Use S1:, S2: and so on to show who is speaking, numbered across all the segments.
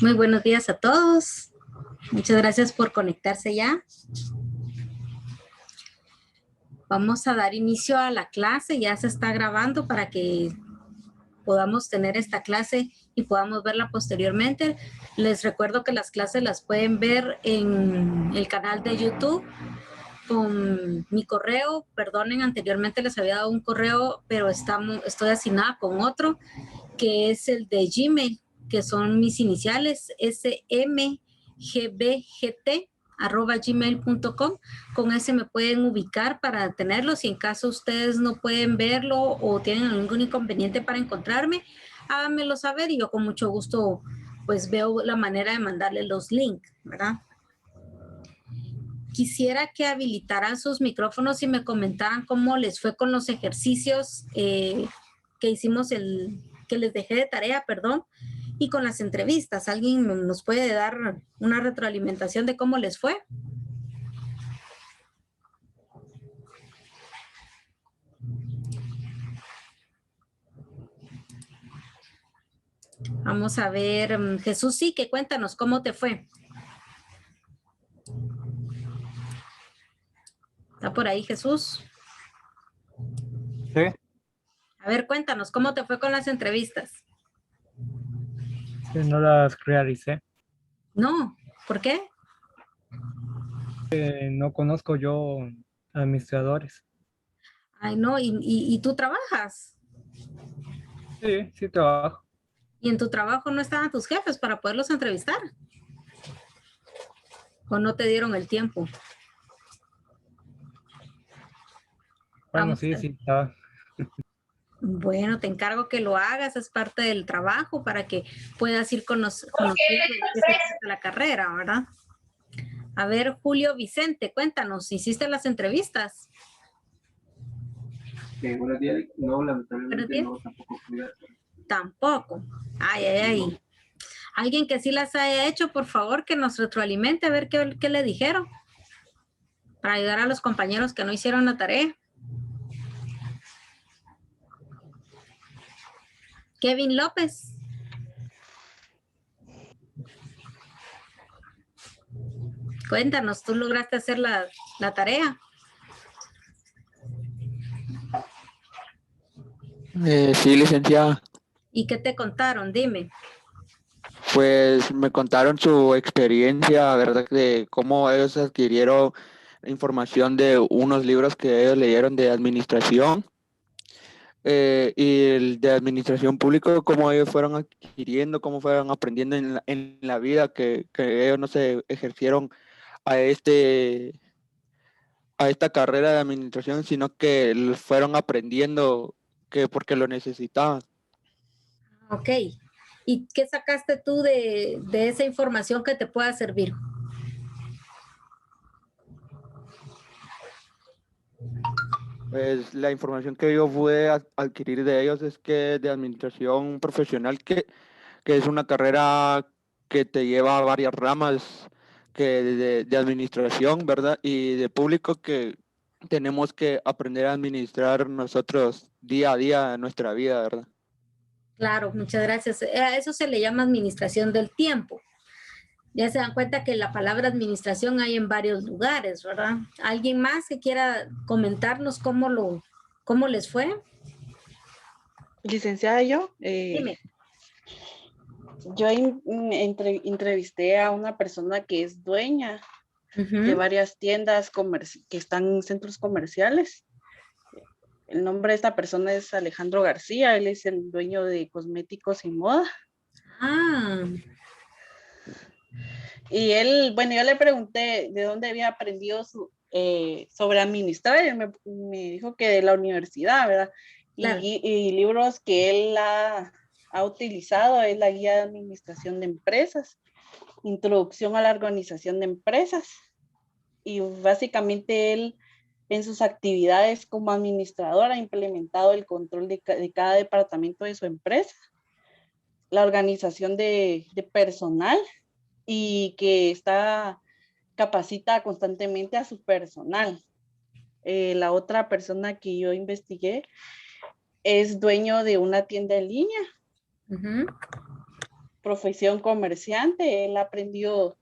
S1: Muy buenos días a todos. Muchas gracias por conectarse ya. Vamos a dar inicio a la clase. Ya se está grabando para que podamos tener esta clase y podamos verla posteriormente. Les recuerdo que las clases las pueden ver en el canal de YouTube con mi correo. Perdonen, anteriormente les había dado un correo, pero estoy asignada con otro, que es el de Gmail, que son mis iniciales, smgbgt@gmail.com. Con ese me pueden ubicar para tenerlos. Si en caso ustedes no pueden verlo o tienen algún inconveniente para encontrarme, háganmelo saber y yo con mucho gusto pues veo la manera de mandarles los links, ¿verdad? Quisiera que habilitaran sus micrófonos y me comentaran cómo les fue con los ejercicios que hicimos, que les dejé de tarea, perdón, y con las entrevistas. ¿Alguien nos puede dar una retroalimentación de cómo les fue? Vamos a ver, Jesús, sí, que cuéntanos cómo te fue. ¿Está por ahí, Jesús?
S2: Sí.
S1: A ver, cuéntanos cómo te fue con las entrevistas.
S2: Sí, no las realicé.
S1: No, ¿por qué?
S2: No conozco yo administradores.
S1: Ay, no, ¿y tú trabajas?
S2: Sí, sí trabajo.
S1: ¿Y en tu trabajo no estaban tus jefes para poderlos entrevistar? ¿O no te dieron el tiempo?
S2: Bueno,
S1: Vamos
S2: sí,
S1: a-
S2: sí está.
S1: Bueno, te encargo que lo hagas, es parte del trabajo para que puedas ir conociendo de qué se trata la carrera, ¿verdad? A ver, Julio Vicente, cuéntanos, ¿hiciste las entrevistas?
S3: Buenos días. No,
S1: Buenos
S3: lamentablemente
S1: días.
S3: no, tampoco pude hacer.
S1: Tampoco. Ay, ay, ay. Alguien que sí las haya hecho, por favor, que nos retroalimente a ver qué le dijeron para ayudar a los compañeros que no hicieron la tarea. Kevin López. Cuéntanos, ¿tú lograste hacer la tarea?
S4: Sí, licenciada.
S1: ¿Y qué te contaron? Dime.
S4: Pues me contaron su experiencia, ¿verdad? De cómo ellos adquirieron información de unos libros que ellos leyeron de administración y el de administración pública, cómo ellos fueron adquiriendo, cómo fueron aprendiendo en la vida, que ellos no se ejercieron a a esta carrera de administración, sino que fueron aprendiendo que porque lo necesitaban.
S1: Ok. ¿Y qué sacaste tú de esa información que te pueda servir?
S4: Pues la información que yo pude adquirir de ellos es que de administración profesional, que es una carrera que te lleva a varias ramas que de administración, ¿verdad? Y de público que tenemos que aprender a administrar nosotros día a día en nuestra vida, ¿verdad?
S1: Claro, muchas gracias. A eso se le llama administración del tiempo. Ya se dan cuenta que la palabra administración hay en varios lugares, ¿verdad? ¿Alguien más que quiera comentarnos cómo les fue?
S5: Licenciada,
S1: Dime.
S5: yo entrevisté a una persona que es dueña de varias tiendas que están en centros comerciales. El nombre de esta persona es Alejandro García, él es el dueño de Cosméticos y Moda.
S1: Ah,
S5: Y él, bueno, yo le pregunté de dónde había aprendido sobre administrar, y me dijo que de la universidad, ¿verdad?
S1: claro.
S5: Y libros que él ha utilizado es la Guía de Administración de Empresas, Introducción a la Organización de Empresas, y básicamente él en sus actividades como administrador ha implementado el control de cada departamento de su empresa. la organización de personal y que capacita constantemente a su personal. La otra persona que yo investigué es dueño de una tienda en línea, profesión comerciante. Él aprendió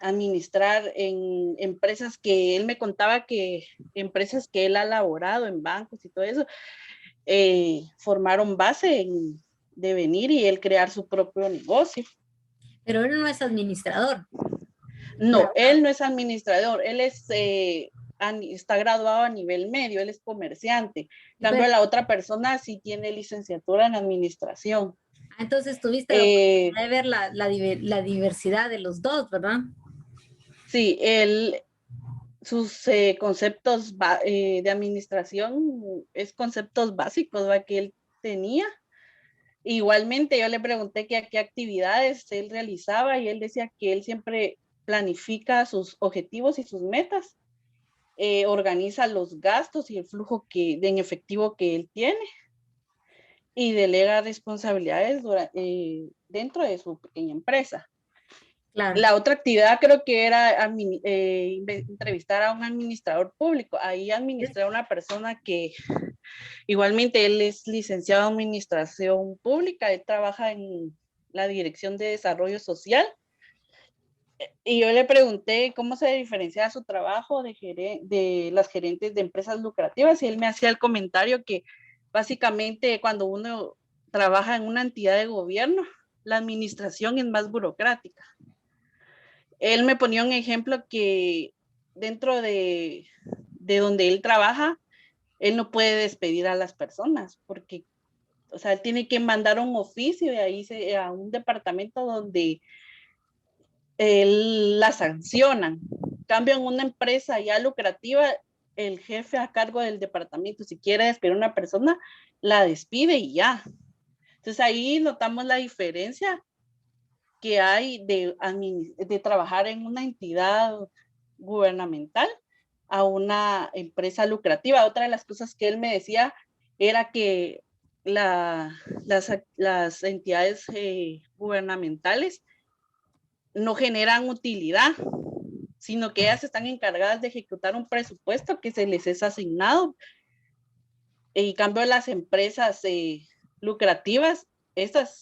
S5: administrar en empresas que él me contaba que empresas que él ha laborado en bancos y todo eso, formaron base de venir y él crear su propio negocio.
S1: Pero él no es administrador.
S5: No, él no es administrador, él está graduado a nivel medio, él es comerciante. En cambio, la otra persona sí tiene licenciatura en administración.
S1: Entonces tuviste la oportunidad de ver la diversidad de los dos, ¿verdad?
S5: Sí, sus conceptos de administración es conceptos básicos, ¿va? Que él tenía. Igualmente yo le pregunté que a qué actividades él realizaba y él decía que él siempre planifica sus objetivos y sus metas, organiza los gastos y el flujo en efectivo que él tiene y delega responsabilidades dentro de su pequeña empresa. Claro. La otra actividad creo que era entrevistar a un administrador público. Ahí administré a una persona que igualmente él es licenciado en administración pública, él trabaja en la Dirección de Desarrollo Social. Y yo le pregunté cómo se diferencia su trabajo de las gerentes de empresas lucrativas y él me hacía el comentario que básicamente cuando uno trabaja en una entidad de gobierno, la administración es más burocrática. Él me ponía un ejemplo que dentro de donde él trabaja, él no puede despedir a las personas porque, o sea, él tiene que mandar un oficio de ahí a un departamento donde la sancionan. En cambio, en una empresa ya lucrativa, el jefe a cargo del departamento, si quiere despedir a una persona, la despide y ya. Entonces ahí notamos la diferencia que hay de trabajar en una entidad gubernamental a una empresa lucrativa. Otra de las cosas que él me decía era que las entidades gubernamentales no generan utilidad, sino que ellas están encargadas de ejecutar un presupuesto que se les es asignado. En cambio, las empresas lucrativas,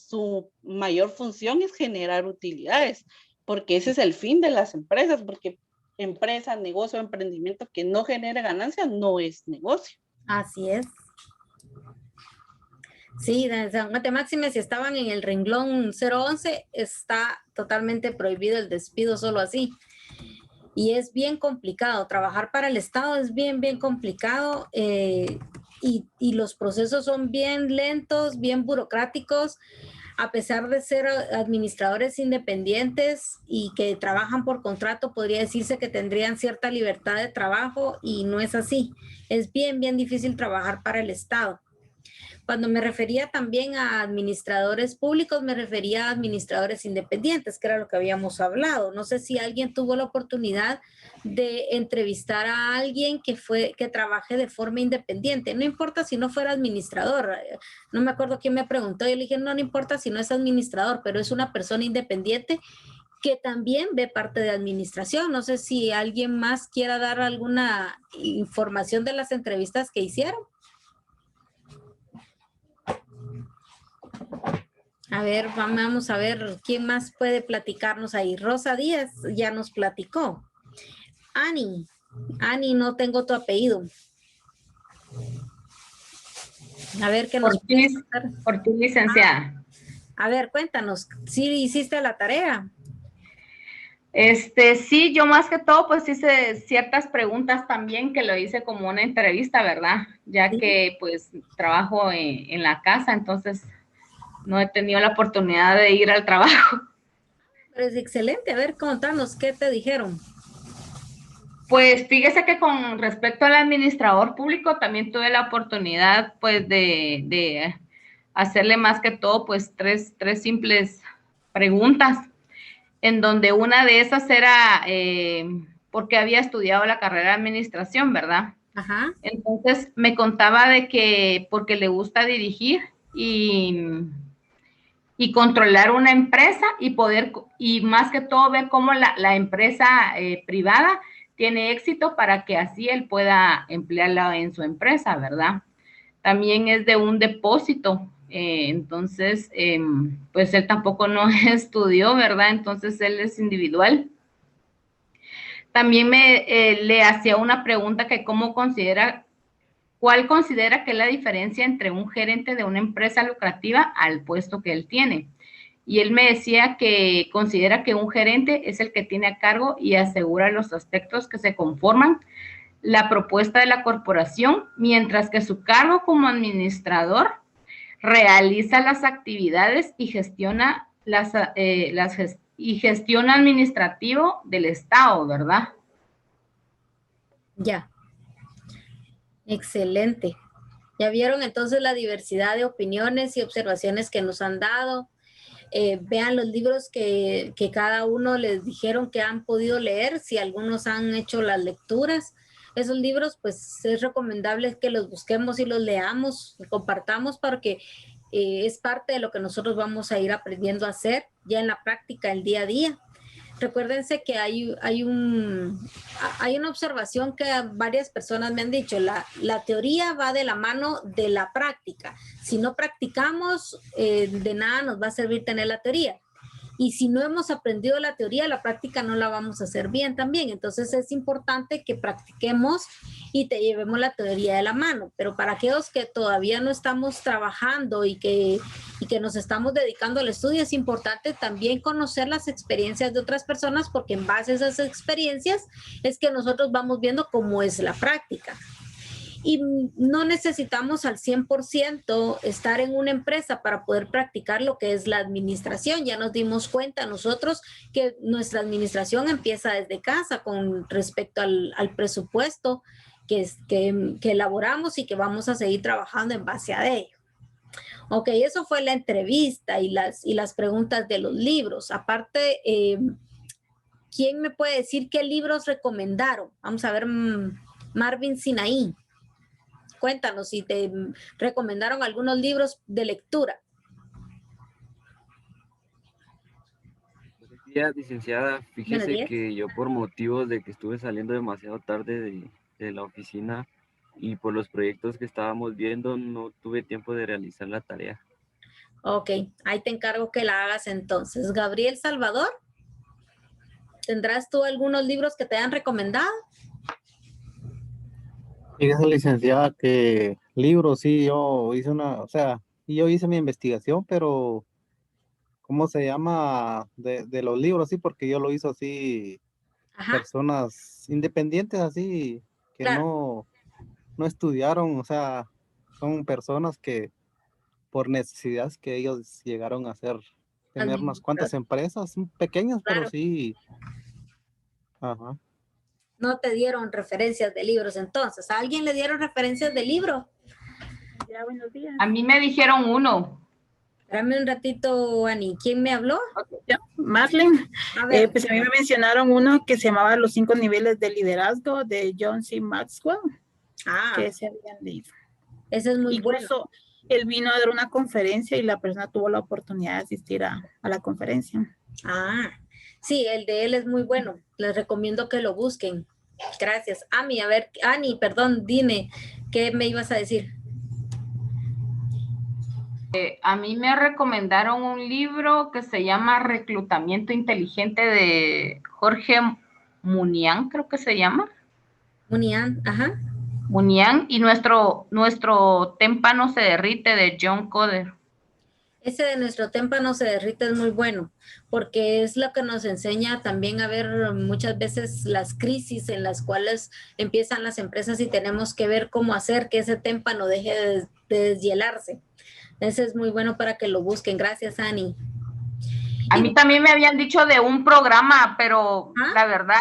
S5: su mayor función es generar utilidades, porque ese es el fin de las empresas, porque empresa, negocio, emprendimiento que no genere ganancias no es negocio.
S1: Así es. Sí, máxime, si estaban en el renglón 011, está totalmente prohibido el despido solo así. Y es bien complicado. Trabajar para el Estado es bien complicado y los procesos son bien lentos, bien burocráticos. A pesar de ser administradores independientes y que trabajan por contrato, podría decirse que tendrían cierta libertad de trabajo y no es así. Es bien difícil trabajar para el Estado. Cuando me refería también a administradores públicos, me refería a administradores independientes, que era lo que habíamos hablado. No sé si alguien tuvo la oportunidad de entrevistar a alguien que trabaje de forma independiente. No importa si no fuera administrador. No me acuerdo quién me preguntó. Yo le dije, no importa si no es administrador, pero es una persona independiente que también ve parte de administración. No sé si alguien más quiera dar alguna información de las entrevistas que hicieron. A ver, vamos a ver quién más puede platicarnos ahí. Rosa Díaz ya nos platicó. Ani, no tengo tu apellido. A ver qué nos puedes contar.
S6: Por ti, licenciada.
S1: A ver, cuéntanos, ¿sí hiciste la tarea?
S6: Sí, yo más que todo pues hice ciertas preguntas también que lo hice como una entrevista, ¿verdad? Ya ¿sí? Que pues trabajo en la casa, entonces no he tenido la oportunidad de ir al trabajo.
S1: Pero es excelente. A ver, contanos, ¿qué te dijeron?
S6: Pues fíjese que con respecto al administrador público también tuve la oportunidad pues de hacerle más que todo pues tres simples preguntas, en donde una de esas era porque había estudiado la carrera de administración, ¿verdad?
S1: Ajá.
S6: Entonces me contaba de que porque le gusta dirigir y y controlar una empresa y poder, y más que todo ver cómo la empresa privada tiene éxito para que así él pueda emplearla en su empresa, ¿verdad? También es de un depósito, entonces, pues él tampoco no estudió, ¿verdad? Entonces él es individual. También le hacía una pregunta que ¿cuál considera que es la diferencia entre un gerente de una empresa lucrativa al puesto que él tiene? Y él me decía que considera que un gerente es el que tiene a cargo y asegura los aspectos que se conforman la propuesta de la corporación, mientras que su cargo como administrador realiza las actividades y gestiona gestión administrativo del Estado, ¿verdad?
S1: Ya. Excelente. Ya vieron entonces la diversidad de opiniones y observaciones que nos han dado. Vean los libros que cada uno les dijeron que han podido leer, si algunos han hecho las lecturas. Esos libros, pues es recomendable que los busquemos y los leamos, compartamos, porque es parte de lo que nosotros vamos a ir aprendiendo a hacer ya en la práctica, el día a día. Recuérdense que hay una observación que varias personas me han dicho, la teoría va de la mano de la práctica. Si no practicamos, de nada nos va a servir tener la teoría. Y si no hemos aprendido la teoría, la práctica no la vamos a hacer bien también. Entonces es importante que practiquemos y te llevemos la teoría de la mano. Pero para aquellos que todavía no estamos trabajando y que nos estamos dedicando al estudio, es importante también conocer las experiencias de otras personas, porque en base a esas experiencias es que nosotros vamos viendo cómo es la práctica. Y no necesitamos al 100% estar en una empresa para poder practicar lo que es la administración. Ya nos dimos cuenta nosotros que nuestra administración empieza desde casa con respecto al presupuesto que elaboramos y que vamos a seguir trabajando en base a ello. Ok, eso fue la entrevista y las preguntas de los libros. Aparte, ¿quién me puede decir qué libros recomendaron? Vamos a ver, Marvin Sinaí. Cuéntanos si te recomendaron algunos libros de lectura.
S7: Buenos días, licenciada. Fíjese que yo, por motivos de que estuve saliendo demasiado tarde de la oficina y por los proyectos que estábamos viendo, no tuve tiempo de realizar la tarea.
S1: Ok, ahí te encargo que la hagas entonces. Gabriel Salvador, ¿tendrás tú algunos libros que te hayan recomendado?
S8: Fíjese, licenciada, que libros, sí, yo hice mi investigación, pero ¿cómo se llama? De los libros, sí, porque yo lo hizo así, personas independientes, así, que claro, no estudiaron, o sea, son personas que por necesidades que ellos llegaron a hacer, tener unas cuantas empresas, pequeñas, claro, pero sí. Ajá.
S1: No te dieron referencias de libros entonces. ¿A alguien le dieron referencias de libros?
S9: Ya, buenos días.
S6: A mí me dijeron uno.
S1: Espérame un ratito, Ani. ¿Quién me habló?
S9: Yo, Marlene. Pues a mí me mencionaron uno que se llamaba Los 5 niveles de liderazgo de John C. Maxwell. Que se habían leído.
S1: Ese es muy bueno.
S9: Incluso él vino a dar una conferencia y la persona tuvo la oportunidad de asistir a la conferencia.
S1: Sí, el de él es muy bueno. Les recomiendo que lo busquen. Gracias. Ani, perdón, dime, ¿qué me ibas a decir?
S6: A mí me recomendaron un libro que se llama Reclutamiento Inteligente de Jorge Munian, creo que se llama.
S1: Munian, ajá.
S6: Munian, y nuestro témpano se derrite de John Coder.
S1: Ese de Nuestro témpano se derrite es muy bueno, porque es lo que nos enseña también a ver muchas veces las crisis en las cuales empiezan las empresas y tenemos que ver cómo hacer que ese témpano deje de deshielarse. Ese es muy bueno para que lo busquen. Gracias, Ani.
S6: A mí también me habían dicho de un programa, pero la verdad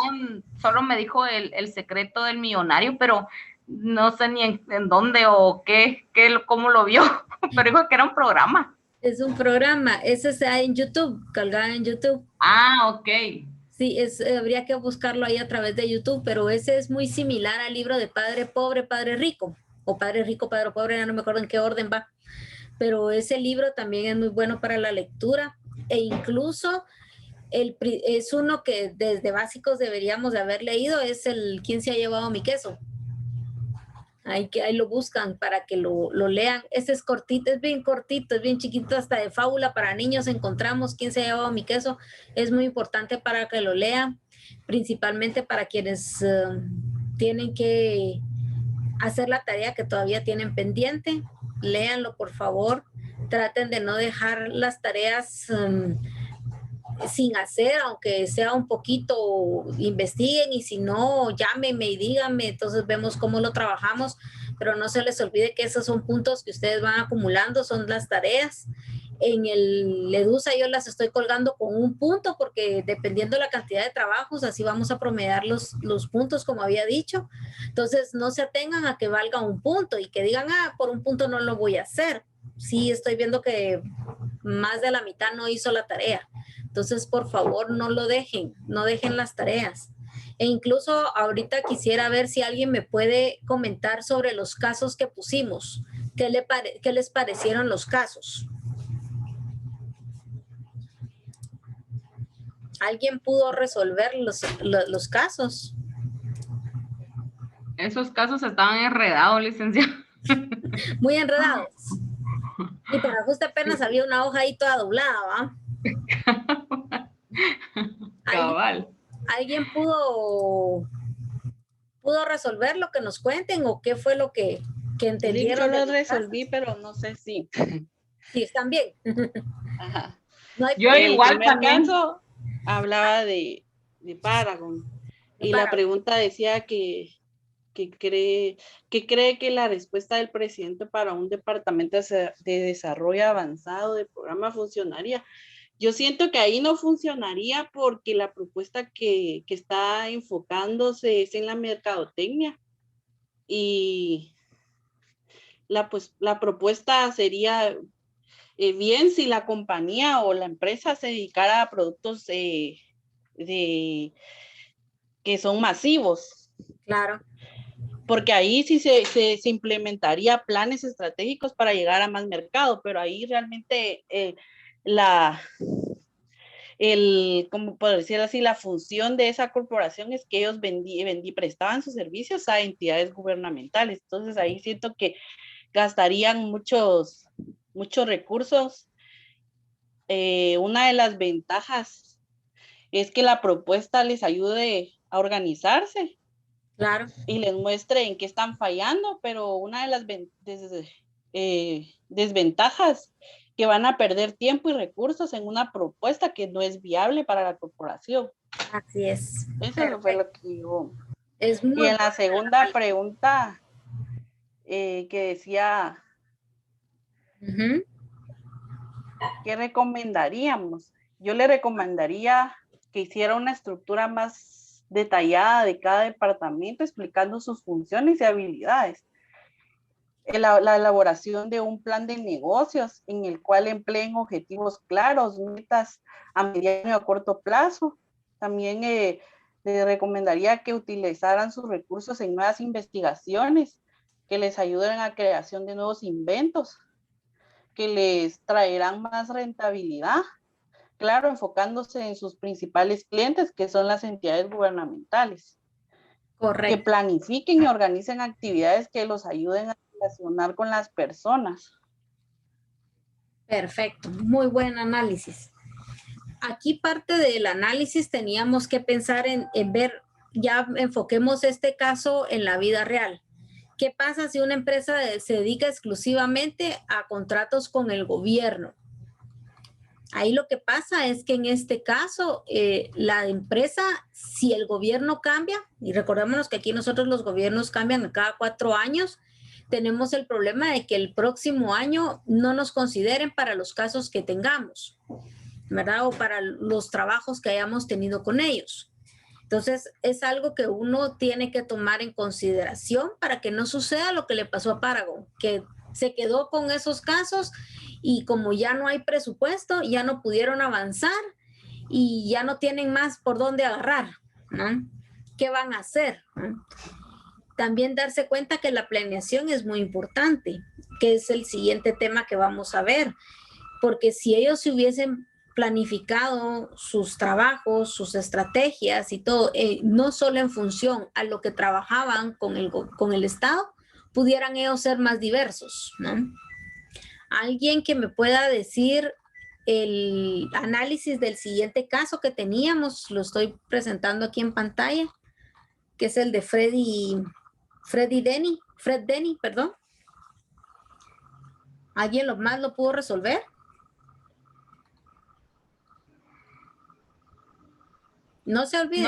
S6: solo me dijo el secreto del millonario, pero no sé ni en dónde o cómo lo vio, pero dijo que era un programa.
S1: Es un programa, ese está en YouTube, colgado en YouTube.
S6: Ok.
S1: Sí, habría que buscarlo ahí a través de YouTube, pero ese es muy similar al libro de Padre Pobre, Padre Rico, o Padre Rico, Padre Pobre, ya no me acuerdo en qué orden va. pero ese libro también es muy bueno para la lectura e incluso es uno que desde básicos deberíamos de haber leído, es el ¿Quién se ha llevado mi queso? Ahí lo buscan para que lo lean. Ese es cortito, es bien cortito, es bien chiquito, hasta de fábula para niños encontramos ¿Quién se ha llevado mi queso? Es muy importante para que lo lean, principalmente para quienes tienen que hacer la tarea que todavía tienen pendiente. Léanlo, por favor. Traten de no dejar las tareas sin hacer, aunque sea un poquito, investiguen y si no, llámenme y díganme, entonces vemos cómo lo trabajamos, pero no se les olvide que esos son puntos que ustedes van acumulando, son las tareas. En el EDUSA yo las estoy colgando con un punto porque dependiendo de la cantidad de trabajos, así vamos a promediar los puntos, como había dicho. Entonces no se atengan a que valga un punto y que digan, por un punto no lo voy a hacer. Sí, estoy viendo que más de la mitad no hizo la tarea. Entonces, por favor, no lo dejen, no dejen las tareas. E incluso ahorita quisiera ver si alguien me puede comentar sobre los casos que pusimos. ¿Qué les parecieron los casos? ¿Alguien pudo resolver los casos?
S6: Esos casos estaban enredados, licenciado.
S1: Muy enredados. Y para justo apenas había una hoja ahí toda doblada, ¿va?
S6: Cabal.
S1: ¿Alguien pudo resolverlo? Que nos cuenten o qué fue lo que entendieron.
S5: Yo lo resolví, pero no sé si.
S1: Sí, están bien.
S5: Ajá.
S1: No hay
S6: Yo igual también.
S5: Caso hablaba de Paragon y la pregunta decía que cree que la respuesta del presidente para un departamento de desarrollo avanzado de programa funcionaría. Yo siento que ahí no funcionaría porque la propuesta que está enfocándose es en la mercadotecnia y la propuesta sería bien si la compañía o la empresa se dedicara a productos que son masivos.
S1: Claro.
S5: Porque ahí sí se implementaría planes estratégicos para llegar a más mercado, pero ahí realmente como por decirlo así, la función de esa corporación es que ellos prestaban sus servicios a entidades gubernamentales. Entonces ahí siento que gastarían muchos recursos. Una de las ventajas es que la propuesta les ayude a organizarse.
S1: Claro.
S5: Y les muestre en qué están fallando, pero una de las desventajas que van a perder tiempo y recursos en una propuesta que no es viable para la corporación.
S1: Así es.
S5: Eso fue lo que digo.
S1: Y
S5: en la segunda pregunta que decía ¿qué recomendaríamos? Yo le recomendaría que hiciera una estructura más detallada de cada departamento explicando sus funciones y habilidades. La elaboración de un plan de negocios en el cual empleen objetivos claros, metas a mediano y a corto plazo. También le recomendaría que utilizaran sus recursos en nuevas investigaciones que les ayuden a la creación de nuevos inventos que les traerán más rentabilidad. Claro, enfocándose en sus principales clientes, que son las entidades gubernamentales.
S1: Correcto.
S5: Que planifiquen y organicen actividades que los ayuden a relacionar con las personas.
S1: Perfecto, muy buen análisis. Aquí parte del análisis teníamos que pensar en ver, ya enfoquemos este caso en la vida real. ¿Qué pasa si una empresa se dedica exclusivamente a contratos con el gobierno? Ahí lo que pasa es que en este caso, la empresa, si el gobierno cambia, y recordémonos que aquí nosotros los gobiernos cambian cada 4 años, tenemos el problema de que el próximo año no nos consideren para los casos que tengamos, ¿verdad? O para los trabajos que hayamos tenido con ellos. Entonces, es algo que uno tiene que tomar en consideración para que no suceda lo que le pasó a Paragon, que se quedó con esos casos y como ya no hay presupuesto, ya no pudieron avanzar y ya no tienen más por dónde agarrar, ¿no? ¿Qué van a hacer? también darse cuenta que la planeación es muy importante, que es el siguiente tema que vamos a ver, porque si ellos se hubiesen planificado sus trabajos, sus estrategias y todo, no solo en función a lo que trabajaban con el Estado, pudieran ellos ser más diversos, ¿no? Alguien que me pueda decir el análisis del siguiente caso que teníamos, lo estoy presentando aquí en pantalla, que es el de Fred Denny, perdón. ¿Alguien más lo pudo resolver? No se olviden.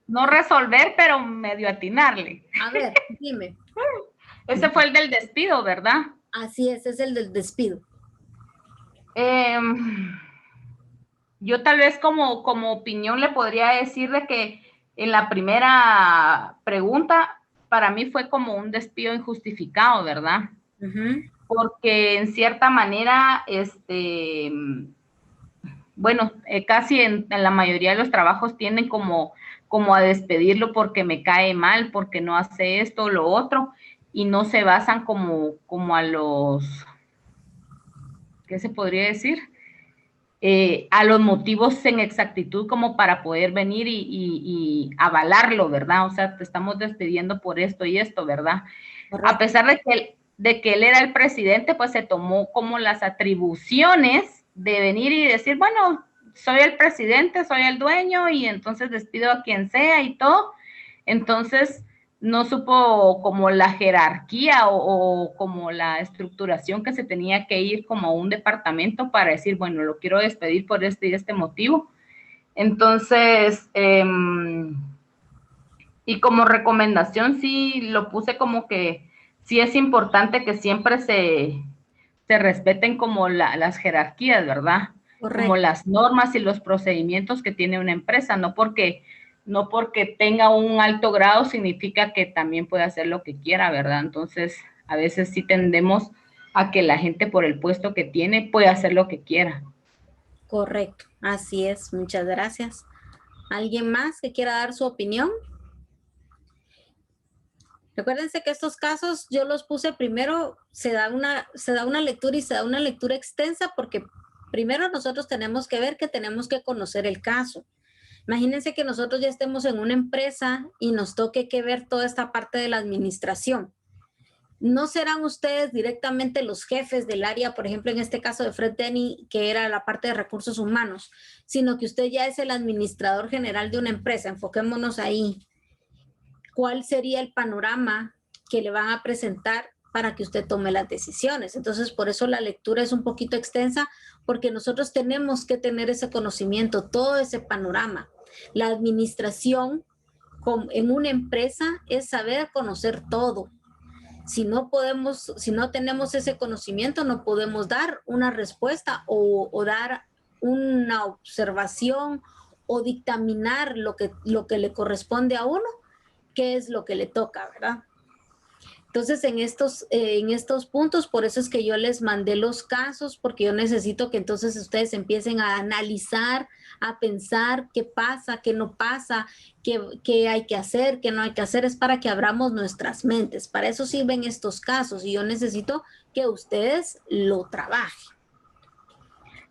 S6: No resolver, pero medio atinarle.
S1: A ver, dime.
S6: Ese fue el del despido, ¿verdad?
S1: Así es el del despido.
S6: Yo tal vez como opinión le podría decir de que en la primera pregunta, para mí fue como un despido injustificado, ¿verdad? Porque en cierta manera, bueno, casi en la mayoría de los trabajos tienden como a despedirlo porque me cae mal, porque no hace esto o lo otro, y no se basan como a los, ¿qué se podría decir? A los motivos en exactitud como para poder venir y avalarlo, ¿verdad? O sea, te estamos despidiendo por esto y esto, ¿verdad? Correcto. A pesar de que él era el presidente, pues se tomó como las atribuciones de venir y decir, bueno, soy el presidente, soy el dueño y entonces despido a quien sea y todo. Entonces, no supo como la jerarquía o como la estructuración que se tenía que ir como a un departamento para decir, bueno, lo quiero despedir por este y este motivo. Entonces, y como recomendación sí lo puse como que sí es importante que siempre se respeten como las jerarquías, ¿verdad? Correcto. Como las normas y los procedimientos que tiene una empresa, no porque tenga un alto grado significa que también puede hacer lo que quiera, ¿verdad? Entonces, a veces sí tendemos a que la gente por el puesto que tiene puede hacer lo que quiera.
S1: Correcto, así es, muchas gracias. ¿Alguien más que quiera dar su opinión? Recuérdense que estos casos yo los puse primero, se da una lectura y se da una lectura extensa porque primero nosotros tenemos que ver que tenemos que conocer el caso. Imagínense que nosotros ya estemos en una empresa y nos toque que ver toda esta parte de la administración. No serán ustedes directamente los jefes del área, por ejemplo, en este caso de Fred Denny, que era la parte de recursos humanos, sino que usted ya es el administrador general de una empresa. Enfoquémonos ahí. ¿Cuál sería el panorama que le van a presentar para que usted tome las decisiones? Entonces, por eso la lectura es un poquito extensa, porque nosotros tenemos que tener ese conocimiento, todo ese panorama. La administración en una empresa es saber conocer todo. Si no tenemos ese conocimiento, no podemos dar una respuesta o dar una observación o dictaminar lo que le corresponde a uno, qué es lo que le toca, ¿verdad? Entonces, en estos puntos, por eso es que yo les mandé los casos, porque yo necesito que entonces ustedes empiecen a analizar, a pensar qué pasa, qué no pasa, qué hay que hacer, qué no hay que hacer. Es para que abramos nuestras mentes. Para eso sirven estos casos y yo necesito que ustedes lo trabajen.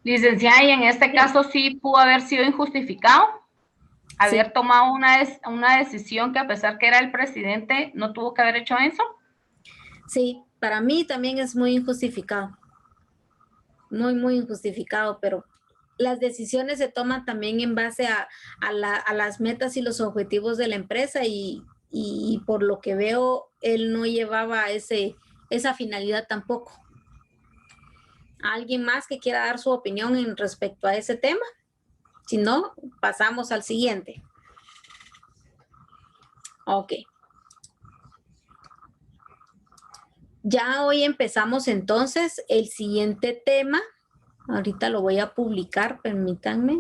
S6: Licenciada, y en este caso sí pudo haber sido injustificado. Haber tomado una decisión que a pesar que era el presidente, no tuvo que haber hecho eso.
S1: Sí, para mí también es muy injustificado. Muy, muy injustificado, pero las decisiones se toman también en base a las metas y los objetivos de la empresa y por lo que veo, él no llevaba esa finalidad tampoco. ¿Alguien más que quiera dar su opinión en respecto a ese tema? Si no, pasamos al siguiente. Ok. Ya hoy empezamos entonces el siguiente tema. Ahorita lo voy a publicar, permítanme.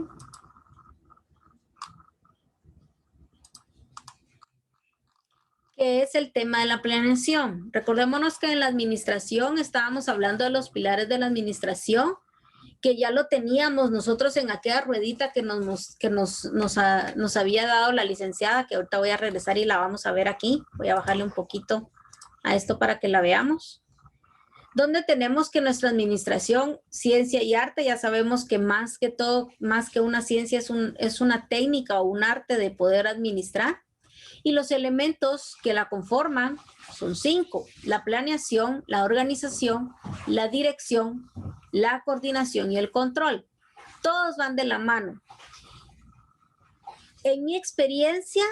S1: Que es el tema de la planeación. Recordémonos que en la administración estábamos hablando de los pilares de la administración que ya lo teníamos nosotros en aquella ruedita que nos había dado la licenciada, que ahorita voy a regresar y la vamos a ver aquí. Voy a bajarle un poquito a esto para que la veamos. Donde tenemos que nuestra administración, ciencia y arte, ya sabemos que más que todo, más que una ciencia, es una técnica o un arte de poder administrar. Y los elementos que la conforman son 5: la planeación, la organización, la dirección, la coordinación y el control. Todos van de la mano. En mi experiencia,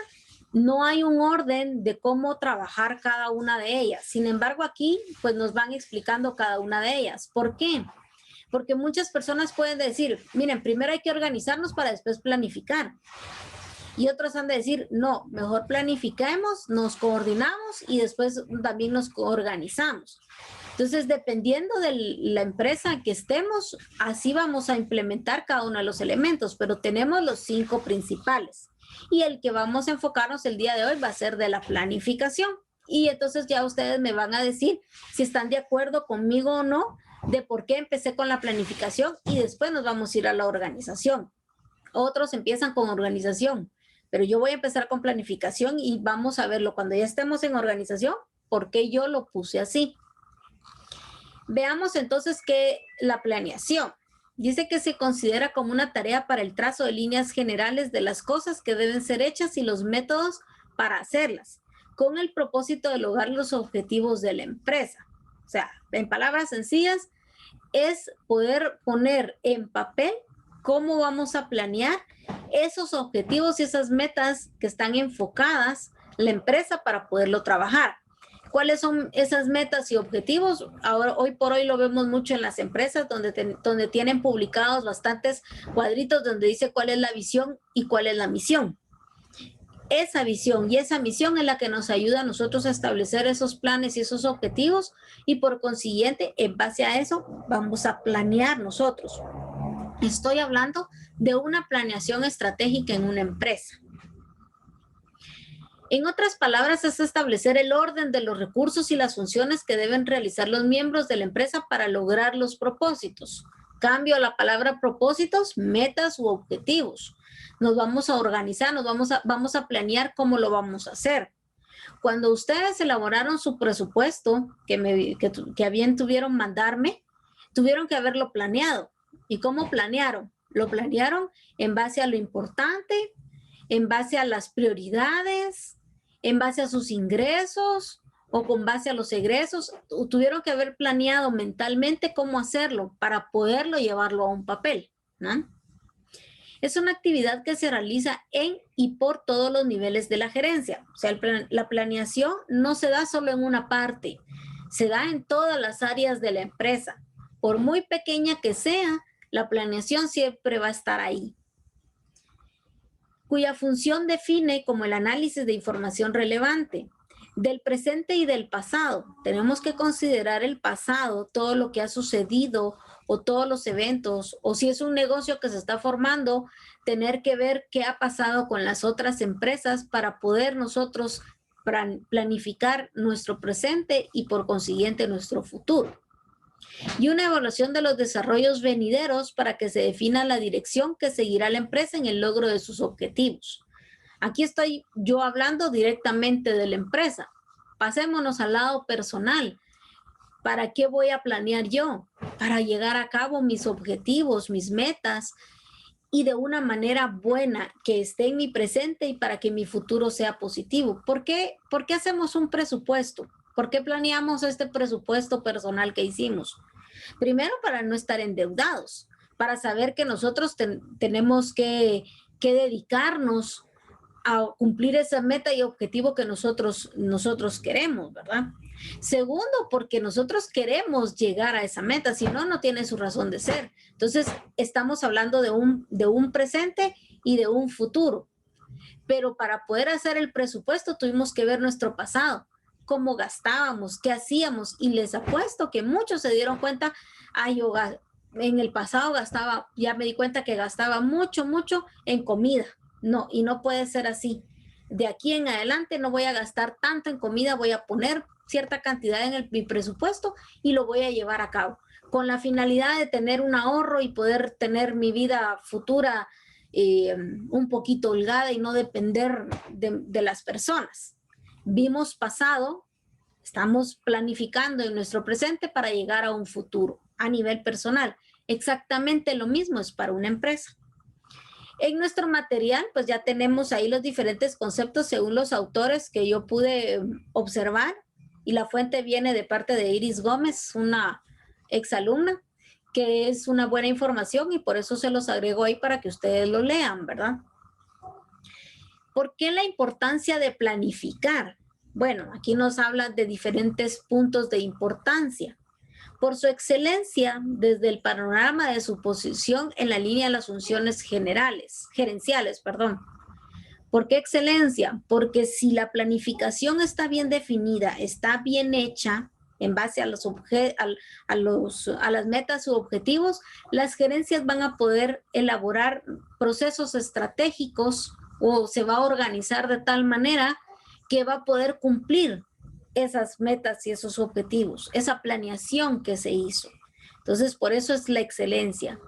S1: no hay un orden de cómo trabajar cada una de ellas. Sin embargo, aquí pues nos van explicando cada una de ellas. ¿Por qué? Porque muchas personas pueden decir, miren, primero hay que organizarnos para después planificar. Y otros han de decir, no, mejor planifiquemos, nos coordinamos y después también nos organizamos. Entonces, dependiendo de la empresa en que estemos, así vamos a implementar cada uno de los elementos, pero tenemos los 5 principales. Y el que vamos a enfocarnos el día de hoy va a ser de la planificación. Y entonces ya ustedes me van a decir si están de acuerdo conmigo o no, de por qué empecé con la planificación y después nos vamos a ir a la organización. Otros empiezan con organización, pero yo voy a empezar con planificación y vamos a verlo cuando ya estemos en organización, por qué yo lo puse así. Veamos entonces que la planeación dice que se considera como una tarea para el trazo de líneas generales de las cosas que deben ser hechas y los métodos para hacerlas, con el propósito de lograr los objetivos de la empresa. O sea, en palabras sencillas, es poder poner en papel cómo vamos a planear esos objetivos y esas metas que están enfocadas la empresa para poderlo trabajar. ¿Cuáles son esas metas y objetivos? Ahora, hoy por hoy lo vemos mucho en las empresas donde tienen publicados bastantes cuadritos donde dice cuál es la visión y cuál es la misión. Esa visión y esa misión es la que nos ayuda a nosotros a establecer esos planes y esos objetivos y por consiguiente, en base a eso, vamos a planear nosotros. Estoy hablando de una planeación estratégica en una empresa. En otras palabras, es establecer el orden de los recursos y las funciones que deben realizar los miembros de la empresa para lograr los propósitos. Cambio a la palabra propósitos, metas u objetivos. Nos vamos a organizar, vamos a planear cómo lo vamos a hacer. Cuando ustedes elaboraron su presupuesto, que a bien tuvieron mandarme, tuvieron que haberlo planeado. ¿Y cómo planearon? Lo planearon en base a lo importante, en base a las prioridades, en base a sus ingresos o con base a los egresos. Tuvieron que haber planeado mentalmente cómo hacerlo para poderlo llevarlo a un papel, ¿no? Es una actividad que se realiza en y por todos los niveles de la gerencia. O sea, la planeación no se da solo en una parte, se da en todas las áreas de la empresa. Por muy pequeña que sea, la planeación siempre va a estar ahí, cuya función define como el análisis de información relevante del presente y del pasado. Tenemos que considerar el pasado, todo lo que ha sucedido o todos los eventos, o si es un negocio que se está formando, tener que ver qué ha pasado con las otras empresas para poder nosotros planificar nuestro presente y por consiguiente nuestro futuro. Y una evaluación de los desarrollos venideros para que se defina la dirección que seguirá la empresa en el logro de sus objetivos. Aquí estoy yo hablando directamente de la empresa. Pasémonos al lado personal. ¿Para qué voy a planear yo? Para llegar a cabo mis objetivos, mis metas y de una manera buena que esté en mi presente y para que mi futuro sea positivo. ¿Por qué hacemos un presupuesto? ¿Por qué planeamos este presupuesto personal que hicimos? Primero, para no estar endeudados, para saber que nosotros tenemos que dedicarnos a cumplir esa meta y objetivo que nosotros queremos, ¿verdad? Segundo, porque nosotros queremos llegar a esa meta, si no, no tiene su razón de ser. Entonces, estamos hablando de un presente y de un futuro. Pero para poder hacer el presupuesto tuvimos que ver nuestro pasado, cómo gastábamos, qué hacíamos, y les apuesto que muchos se dieron cuenta, yo en el pasado gastaba, ya me di cuenta que gastaba mucho en comida. No, y no puede ser así. De aquí en adelante no voy a gastar tanto en comida, voy a poner cierta cantidad en mi presupuesto y lo voy a llevar a cabo. con la finalidad de tener un ahorro y poder tener mi vida futura un poquito holgada y no depender de las personas. Vimos pasado, estamos planificando en nuestro presente para llegar a un futuro a nivel personal. Exactamente lo mismo es para una empresa. En nuestro material, pues ya tenemos ahí los diferentes conceptos según los autores que yo pude observar, y la fuente viene de parte de Iris Gómez, una exalumna, que es una buena información y por eso se los agrego ahí para que ustedes lo lean, ¿verdad? ¿Por qué la importancia de planificar? Bueno, aquí nos habla de diferentes puntos de importancia. Por su excelencia desde el panorama de su posición en la línea de las funciones gerenciales. ¿Por qué excelencia? Porque si la planificación está bien definida, está bien hecha en base a las metas u objetivos, las gerencias van a poder elaborar procesos estratégicos o se va a organizar de tal manera que va a poder cumplir esas metas y esos objetivos, esa planeación que se hizo. Entonces, por eso es la excelencia.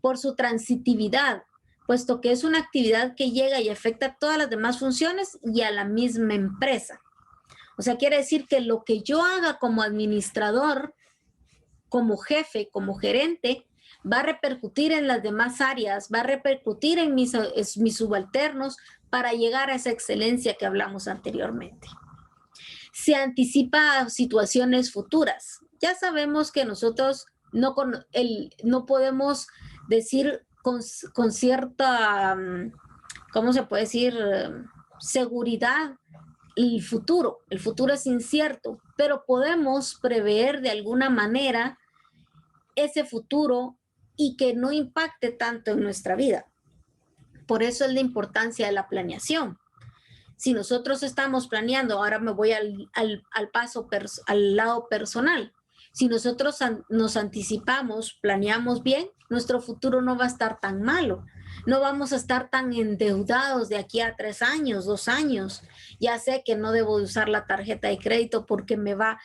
S1: Por su transitividad, puesto que es una actividad que llega y afecta a todas las demás funciones y a la misma empresa. O sea, quiere decir que lo que yo haga como administrador, como jefe, como gerente, va a repercutir en las demás áreas, va a repercutir en mis subalternos para llegar a esa excelencia que hablamos anteriormente. Se anticipa a situaciones futuras. Ya sabemos que nosotros no podemos decir con cierta, ¿cómo se puede decir? Seguridad el futuro. El futuro es incierto, pero podemos prever de alguna manera ese futuro y que no impacte tanto en nuestra vida. Por eso es la importancia de la planeación. Si nosotros estamos planeando, ahora me voy al lado personal. Si nosotros nos anticipamos, planeamos bien, nuestro futuro no va a estar tan malo. No vamos a estar tan endeudados de aquí a 3 años, 2 años. Ya sé que no debo de usar la tarjeta de crédito porque me va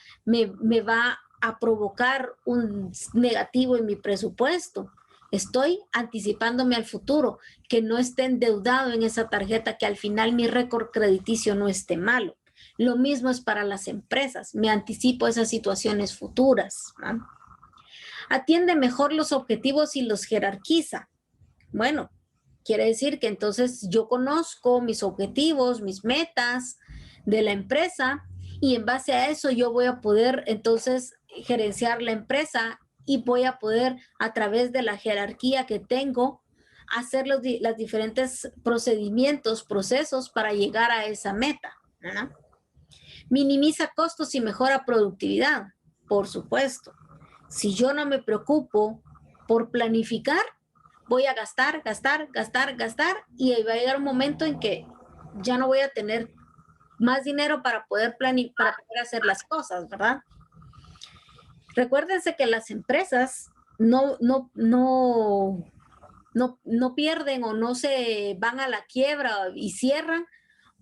S1: a provocar un negativo en mi presupuesto. Estoy anticipándome al futuro, que no esté endeudado en esa tarjeta, que al final mi récord crediticio no esté malo. Lo mismo es para las empresas. Me anticipo a esas situaciones futuras, ¿no? Atiende mejor los objetivos y los jerarquiza. Bueno, quiere decir que entonces yo conozco mis objetivos, mis metas de la empresa y en base a eso yo voy a poder entonces gerenciar la empresa y voy a poder a través de la jerarquía que tengo hacer los diferentes procedimientos, procesos para llegar a esa meta, ¿no? Minimiza costos y mejora productividad, por supuesto. Si yo no me preocupo por planificar, voy a gastar y va a llegar un momento en que ya no voy a tener más dinero para poder hacer las cosas, ¿verdad? Recuérdense que las empresas no pierden o no se van a la quiebra y cierran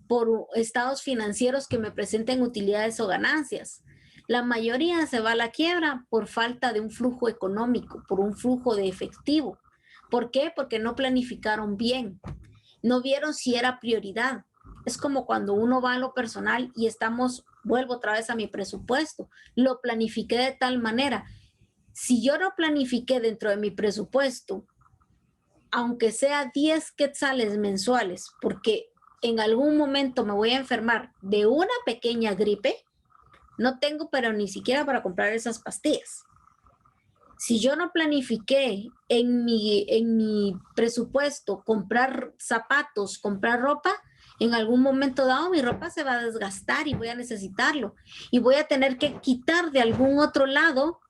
S1: por estados financieros que me presenten utilidades o ganancias. La mayoría se va a la quiebra por falta de un flujo económico, por un flujo de efectivo. ¿Por qué? Porque no planificaron bien, no vieron si era prioridad. Es como cuando uno va a lo personal y vuelvo otra vez a mi presupuesto, lo planifiqué de tal manera. Si yo no planifiqué dentro de mi presupuesto, aunque sea 10 quetzales mensuales, porque en algún momento me voy a enfermar de una pequeña gripe, no tengo pero ni siquiera para comprar esas pastillas. Si yo no planifiqué en mi presupuesto comprar zapatos, comprar ropa, en algún momento dado mi ropa se va a desgastar y voy a necesitarlo. Y voy a tener que quitar de algún otro lado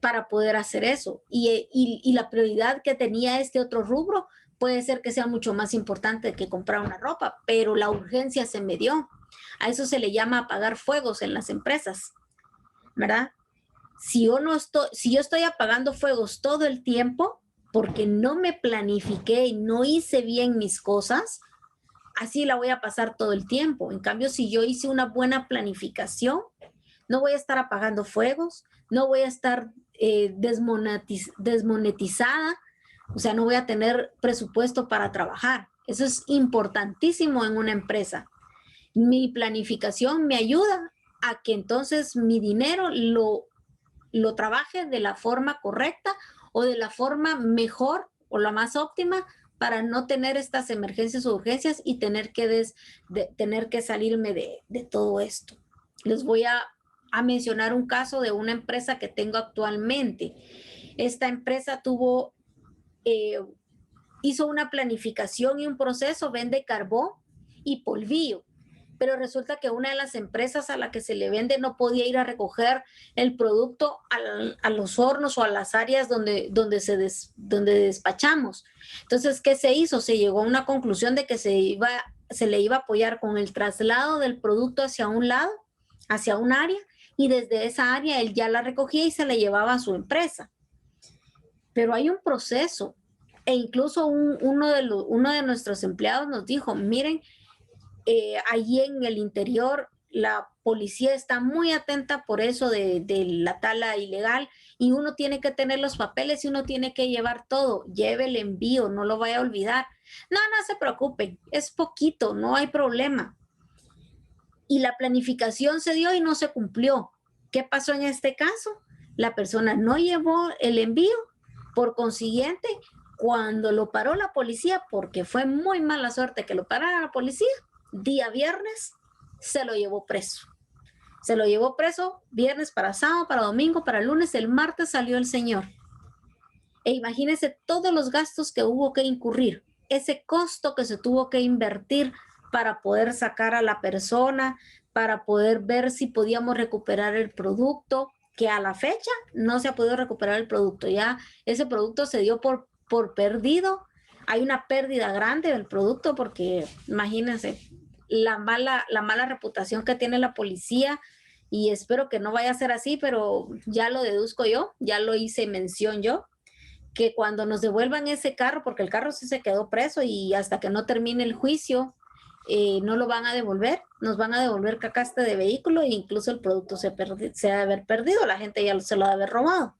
S1: para poder hacer eso. Y la prioridad que tenía este otro rubro puede ser que sea mucho más importante que comprar una ropa, pero la urgencia se me dio. A eso se le llama apagar fuegos en las empresas, ¿verdad? Si yo estoy apagando fuegos todo el tiempo porque no me planifiqué y no hice bien mis cosas, así la voy a pasar todo el tiempo. En cambio, si yo hice una buena planificación, no voy a estar apagando fuegos, no voy a estar desmonetizada, o sea, no voy a tener presupuesto para trabajar. Eso es importantísimo en una empresa. Mi planificación me ayuda a que entonces mi dinero lo trabaje de la forma correcta o de la forma mejor o la más óptima para no tener estas emergencias o urgencias y tener que salirme de todo esto. Les voy a mencionar un caso de una empresa que tengo actualmente. Esta empresa hizo una planificación y un proceso, vende carbón y polvillo, pero resulta que una de las empresas a la que se le vende no podía ir a recoger el producto a los hornos o a las áreas donde despachamos. Entonces, ¿qué se hizo? Se llegó a una conclusión de que se le iba a apoyar con el traslado del producto hacia un lado, hacia un área, y desde esa área él ya la recogía y se la llevaba a su empresa. Pero hay un proceso, e incluso uno de nuestros empleados nos dijo, miren, allí en el interior la policía está muy atenta por eso de la tala ilegal y uno tiene que tener los papeles y uno tiene que llevar todo, lleve el envío, no lo vaya a olvidar. No se preocupen, es poquito, no hay problema. Y la planificación se dio y no se cumplió. ¿Qué pasó en este caso? La persona no llevó el envío, por consiguiente, cuando lo paró la policía, porque fue muy mala suerte que lo parara la policía, día viernes se lo llevó preso. Se lo llevó preso viernes para sábado, para domingo, para lunes, el martes salió el señor. E imagínense todos los gastos que hubo que incurrir, ese costo que se tuvo que invertir para poder sacar a la persona, para poder ver si podíamos recuperar el producto, que a la fecha no se ha podido recuperar el producto. Ya ese producto se dio por perdido. Hay una pérdida grande del producto porque imagínense la mala reputación que tiene la policía y espero que no vaya a ser así, pero ya lo deduzco yo, ya lo hice mención yo, que cuando nos devuelvan ese carro, porque el carro sí se quedó preso y hasta que no termine el juicio no lo van a devolver, nos van a devolver cacaste de vehículo e incluso el producto se ha de haber perdido, la gente ya se lo ha de haber robado.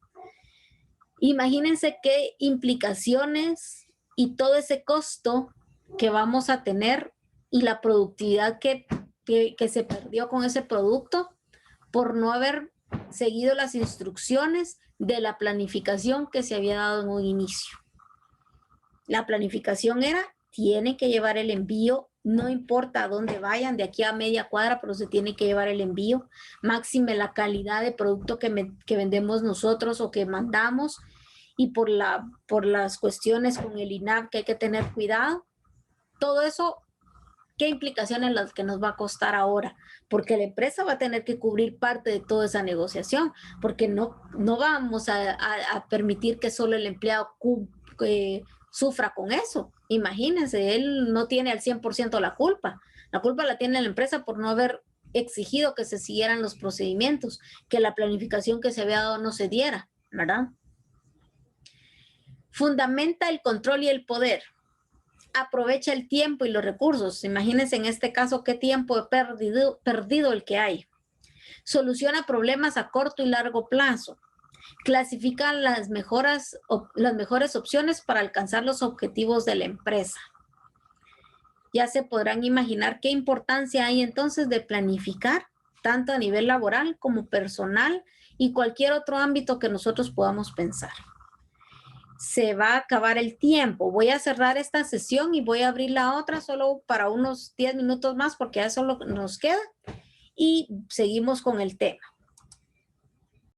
S1: Imagínense qué implicaciones y todo ese costo que vamos a tener y la productividad que se perdió con ese producto por no haber seguido las instrucciones de la planificación que se había dado en un inicio. La planificación era, tienen que llevar el envío, no importa a dónde vayan, de aquí a media cuadra, pero se tiene que llevar el envío, máxime la calidad de producto que vendemos nosotros o que mandamos, y por las cuestiones con el INAP que hay que tener cuidado. Todo eso, ¿qué implicaciones las que nos va a costar ahora? Porque la empresa va a tener que cubrir parte de toda esa negociación, porque no vamos a permitir que solo el empleado sufra con eso. Imagínense, él no tiene al 100% la culpa. La culpa la tiene la empresa por no haber exigido que se siguieran los procedimientos, que la planificación que se había dado no se diera, ¿verdad? Fundamenta el control y el poder. Aprovecha el tiempo y los recursos. Imagínense en este caso qué tiempo perdido el que hay. Soluciona problemas a corto y largo plazo. Clasifica las mejores opciones para alcanzar los objetivos de la empresa. Ya se podrán imaginar qué importancia hay entonces de planificar, tanto a nivel laboral como personal y cualquier otro ámbito que nosotros podamos pensar. Se va a acabar el tiempo. Voy a cerrar esta sesión y voy a abrir la otra solo para unos 10 minutos más porque ya solo nos queda y seguimos con el tema.